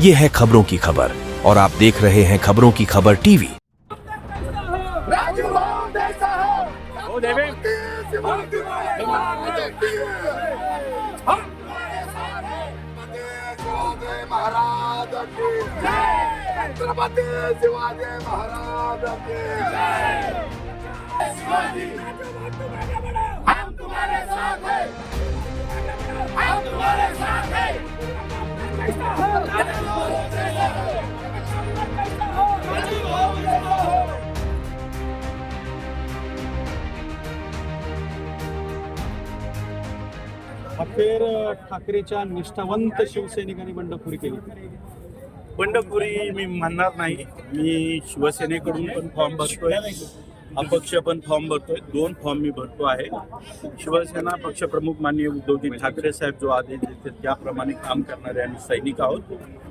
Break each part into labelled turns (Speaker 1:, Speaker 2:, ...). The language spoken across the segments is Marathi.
Speaker 1: ये है खबरों की खबर और आप देख रहे हैं खबरों की खबर टीवी।
Speaker 2: महाराज की जय, छत्रपती शिवाजी महाराज की जय। हम तुम्हारे साथ हैं, हम तुम्हारे साथ हैं।
Speaker 3: अखेर ठाकरेच्या निष्ठावंत शिवसैनिकांनी बंडखोरी केली।
Speaker 4: बंडखोरी मी म्हणणार नाही। मी शिवसेनेकडून पण फॉर्म भरतोय, अपक्ष पण फॉर्म भरतोय, 2 फॉर्म मी भरतो आहे। शिवसेना पक्षप्रमुख माननीय उद्धवजी ठाकरे साहेब जो आदेश देतात त्याप्रमाणे काम करणारे आम्ही सैनिक आहोत।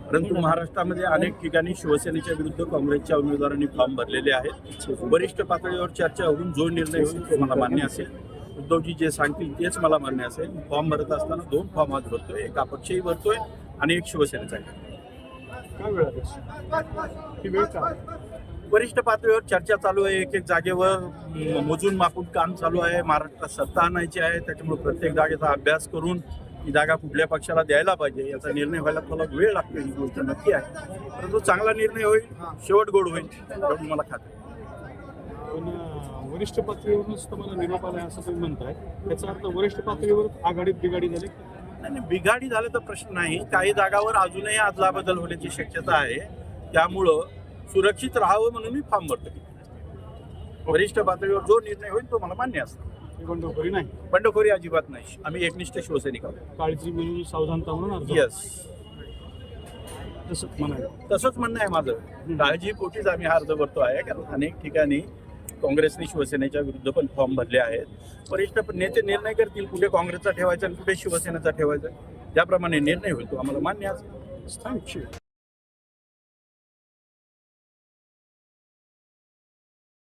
Speaker 4: परंतु महाराष्ट्रामध्ये अनेक ठिकाणी शिवसेनेच्या विरुद्ध काँग्रेसच्या उमेदवारांनी फॉर्म भरलेले आहेत। वरिष्ठ पातळीवर चर्चा होऊन जो निर्णय होईल तो मला मान्य असेल। उद्धवजी जे सांगतील तेच मला मान्य असेल। फॉर्म भरत असताना 2 फॉर्म आज भरतोय, एक अपक्षही भरतोय आणि एक शिवसेनेचा आहे।
Speaker 3: काय वेळ आहे ही वेळ का?
Speaker 4: वरिष्ठ पातळीवर चर्चा चालू आहे, एक जागेवर मोजून मापून काम चालू आहे। महाराष्ट्रात सत्ता आणायची आहे, त्याच्यामुळे प्रत्येक जागेचा अभ्यास करून ही जागा कुठल्या पक्षाला द्यायला पाहिजे याचा निर्णय व्हायला थोडा वेळ लागतो, ही गोष्ट नक्की आहे। परंतु चांगला निर्णय होईल, शेवट गोड होईल एवढी मला खात्री आहे।
Speaker 3: पण वरिष्ठ पातळीवरूनच तुम्हाला निरोप आलाय असं तुम्ही म्हणताय, याचा अर्थ वरिष्ठ पातळीवर आघाडीत बिघाडी झाली?
Speaker 4: नाही, बिघाडी झालं तर प्रश्न नाही। काही जागावर अजूनही अदलाबदल होण्याची शक्यता आहे, त्यामुळं सुरक्षित राहावं म्हणून मी फॉर्म भरतो। वरिष्ठ पातळीवर जो निर्णय होईल तो मला मान्य असतो।
Speaker 3: बंडखोरी नाही,
Speaker 4: बंडखोरी अजिबात नाही। आम्ही एकनिष्ठ शिवसैनिक आहोत।
Speaker 3: काळजी म्हणून सावधानता म्हणून अर्ज.
Speaker 4: येस,
Speaker 3: तसंच म्हणायचं.
Speaker 4: तसंच म्हणणं आहे माझं। काळजीपोटीच आम्ही हा अर्ज भरतो आहे, कारण अनेक ठिकाणी काँग्रेसने शिवसेनेच्या विरुद्ध पण फॉर्म भरले आहेत। वरिष्ठ नेते निर्णय करतील कुठे काँग्रेसचा ठेवायचा आणि कुठे शिवसेनेचा ठेवायचा, ज्याप्रमाणे निर्णय होईल तो आम्हाला मान्य असेल।
Speaker 3: थँक्यू.